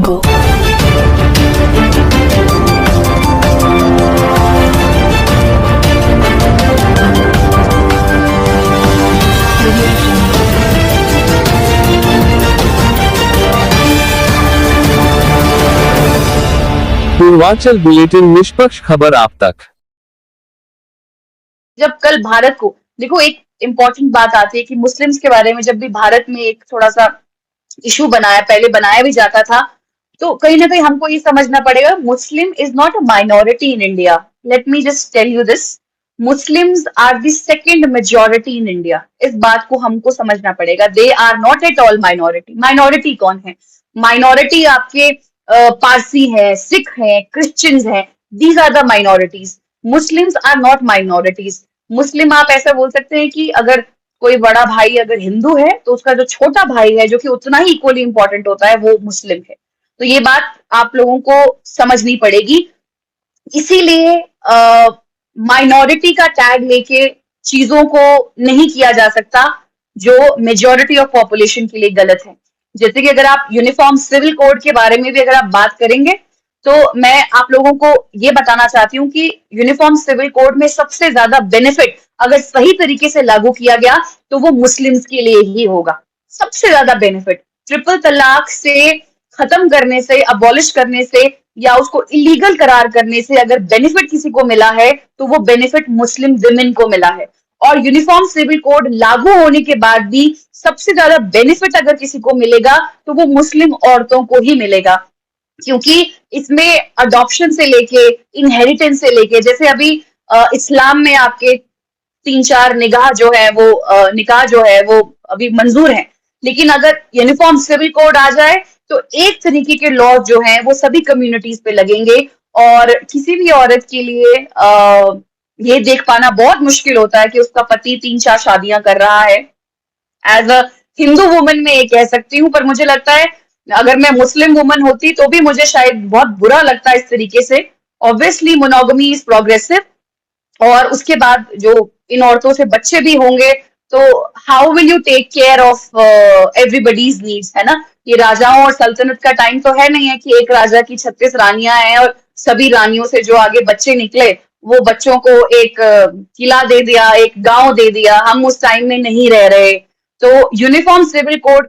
jungle. Purvanchal bulletin निष्पक्ष खबर आप तक। जब कल भारत को देखो, एक इम्पोर्टेंट बात आती है कि मुस्लिम्स के बारे में जब भी भारत में एक थोड़ा सा इशू पहले बनाया भी जाता था, तो कहीं ना कहीं हमको ये समझना पड़ेगा, Muslim is not a minority in India. Let me just tell you this, Muslims are the second majority in India. इस बात को हमको समझना पड़ेगा। They are not at all minority. Minority कौन है? माइनॉरिटी आपके पारसी है, सिख है, क्रिश्चियंस है। These are the minorities. Muslims are not minorities. मुस्लिम आप ऐसा बोल सकते हैं कि अगर कोई बड़ा भाई अगर हिंदू है तो उसका जो छोटा भाई है, जो कि उतना ही इक्वली इंपॉर्टेंट होता है, वो मुस्लिम है। तो ये बात आप लोगों को समझनी पड़ेगी। इसीलिए माइनॉरिटी का टैग लेके चीजों को नहीं किया जा सकता जो मेजॉरिटी ऑफ पॉपुलेशन के लिए गलत है। जैसे कि अगर आप यूनिफॉर्म सिविल कोड के बारे में भी अगर आप बात करेंगे, तो मैं आप लोगों को ये बताना चाहती हूँ कि यूनिफॉर्म सिविल कोड में सबसे ज्यादा बेनिफिट अगर सही तरीके से लागू किया गया तो वो मुस्लिम्स के लिए ही होगा। सबसे ज्यादा बेनिफिट ट्रिपल तलाक से खत्म करने से, अबॉलिश करने से या उसको इलीगल करार करने से अगर बेनिफिट किसी को मिला है तो वो बेनिफिट मुस्लिम विमेन को मिला है। और यूनिफॉर्म सिविल कोड लागू होने के बाद भी सबसे ज्यादा बेनिफिट अगर किसी को मिलेगा तो वो मुस्लिम औरतों को ही मिलेगा, क्योंकि इसमें अडॉप्शन से लेके, इनहेरिटेंस से लेके, जैसे अभी इस्लाम में आपके 3-4 निगाह जो है वो निकाह जो है वो अभी मंजूर है। लेकिन अगर यूनिफॉर्म सिविल कोड आ जाए तो एक तरीके के लॉ जो हैं वो सभी कम्युनिटीज पे लगेंगे। और किसी भी औरत के लिए ये देख पाना बहुत मुश्किल होता है कि उसका पति 3-4 शादियां कर रहा है। एज अ हिंदू वुमन मैं ये कह सकती हूँ, पर मुझे लगता है अगर मैं मुस्लिम वुमन होती तो भी मुझे शायद बहुत बुरा लगता है इस तरीके से। ऑब्वियसली मोनोगमी इज प्रोग्रेसिव, और उसके बाद जो इन औरतों से बच्चे भी होंगे तो how will you take care of everybody's needs, है ना? ये राजाओं और सल्तनत का टाइम तो है नहीं है कि एक राजा की 36 रानियां हैं और सभी रानियों से जो आगे बच्चे निकले वो बच्चों को एक किला दे दिया, एक गांव दे दिया। हम उस टाइम में नहीं रह रहे। तो यूनिफॉर्म सिविल कोड